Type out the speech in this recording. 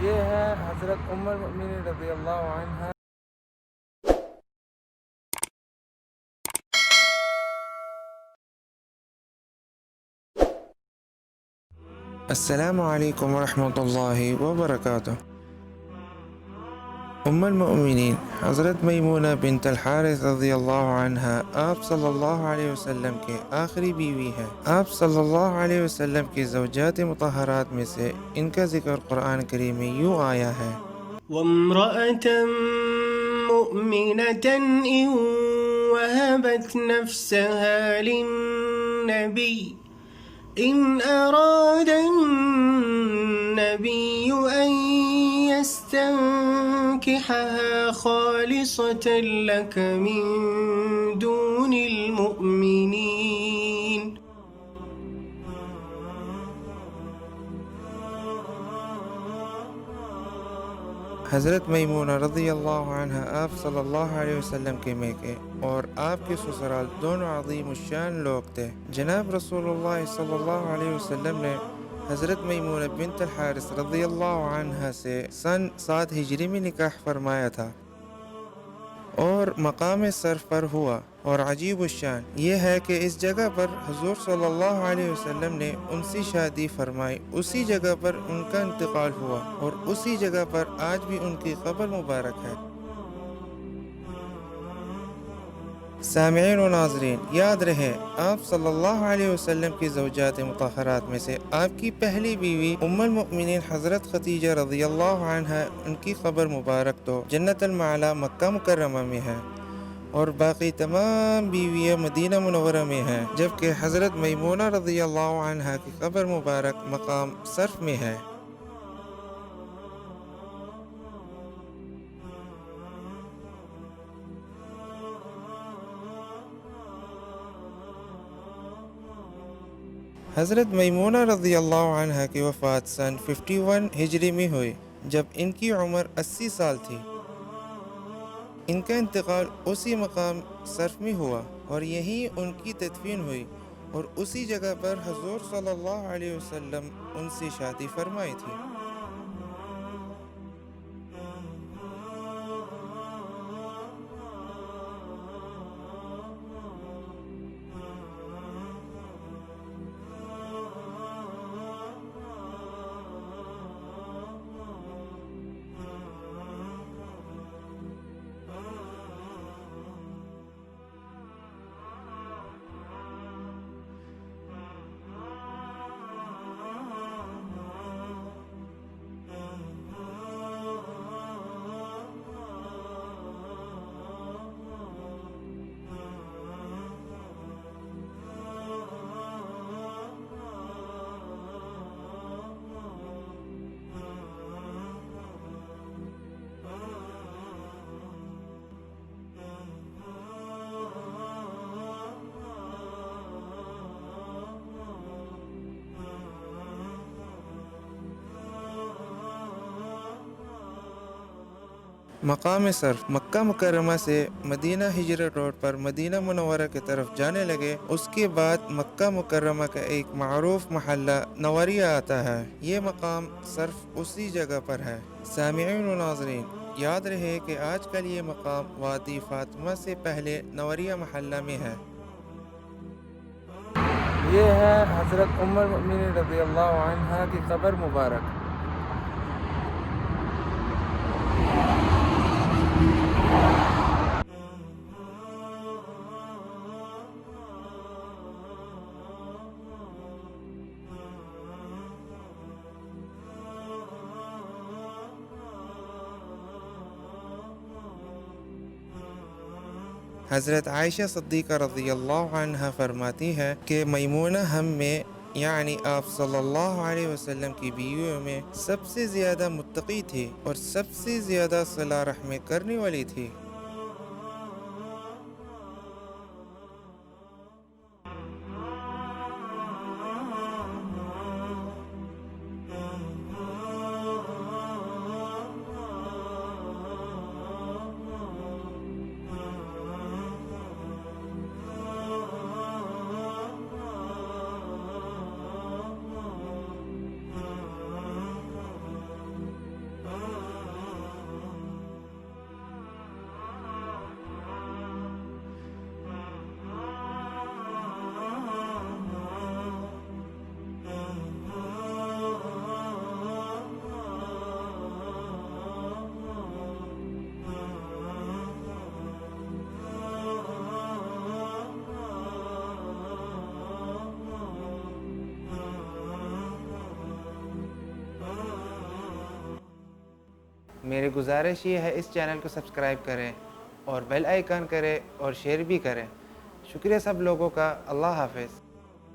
ये है हज़रत उम्मुल मोमिनीन रज़ियल्लाहु अन्हा। अस्सलामु अलैकुम वरहमतुल्लाहि वबरकातुह। उम्मुल मोमिनीन हज़रत मैमूना बिन्त अल हारिस रज़ियल्लाहु अन्हा आप सल्लल्लाहु अलैहि वसल्लम के आखिरी बीवी हैं। आप सल्लल्लाहु अलैहि वसल्लम की ज़ौजात मुतहरात में से इनका ज़िक्र कुरान करीम में यूँ आया है, वम्रअतन मुअमिनतन इन वहबत नफ्सहा लिन्नबी इन अरादन नबिय्यु अन यस्तंकिहहा खालिसतन लक मिन दूनिल मुअमिनीन। हज़रत मैमूना रज़ियल्लाहु अन्हा आप सल्लल्लाहु अलैहि वसल्लम के मेके और आपके ससुराल दोनों अज़ीम शान लोग थे। जनाब रसूलुल्लाह सल्लल्लाहु अलैहि वसल्लम ने हज़रत मैमूना बिन्त अल हारिस रज़ियल्लाहु अन्हा से सन 7 हिजरी में निकाह फरमाया था और मकाम सर्फ पर हुआ। और अजीब शान ये है कि इस जगह पर हुज़ूर सल्लल्लाहु अलैहि वसल्लम ने उनसे शादी फरमाई, उसी जगह पर उनका इंतकाल हुआ और उसी जगह पर आज भी उनकी कब्र मुबारक है। सामिईन व नाज़रीन, याद रहे आप सल्लल्लाहु अलैहि वसल्लम की ज़ौजात मुतहरात में से आपकी पहली बीवी उम्मुल मोमिनीन हज़रत खदीजा रज़ियल्लाहु अन्हा उनकी कब्र मुबारक तो जन्नतुल माला मक्का मुकर्रमा में है और बाकी तमाम बीवियाँ मदीना मुनव्वरा में हैं, जबकि हज़रत मैमूना रज़ियल्लाहु अन्हा की कब्र मुबारक मकाम सर्फ में है। हज़रत मैमूना रज़ियल्लाहु अन्हा की वफ़ात सन 51 हिजरी में हुई जब इनकी उम्र 80 साल थी। इनका इंतकाल उसी मकाम सर्फ में हुआ और यहीं उनकी तदफीन हुई और उसी जगह पर हुज़ूर सल्लल्लाहु अलैहि वसल्लम उनसे शादी फरमाई थी। मकाम सर्फ मक्का मुकर्रमा से मदीना हिजरत रोड पर मदीना मुनव्वरा की तरफ जाने लगे। उसके बाद मक्का मुकर्रमा का एक मारूफ महल्ला नवरिया आता है। ये मकाम सर्फ उसी जगह पर है। सामिईन व नाज़रीन, याद रहे कि आजकल ये मकाम वादी फातिमा से पहले नवरिया महल्ला में है। ये है हज़रत उम्मुल मोमिनीन रज़ियल्लाहु अन्हा की कब्र मुबारक। हज़रत आयशा सिद्दीक़ा रज़ियल्लाहु अन्हा फरमाती है कि मैमूना हम में यानी आप सल्लल्लाहु अलैहि वसल्लम की बीवियों में सबसे ज़्यादा मुत्तकी थी और सबसे ज़्यादा सिला रहमी करने वाली थी। मेरी गुजारिश ये है इस चैनल को सब्सक्राइब करें और बेल आइकन करें और शेयर भी करें। शुक्रिया सब लोगों का। अल्लाह हाफ़िज़।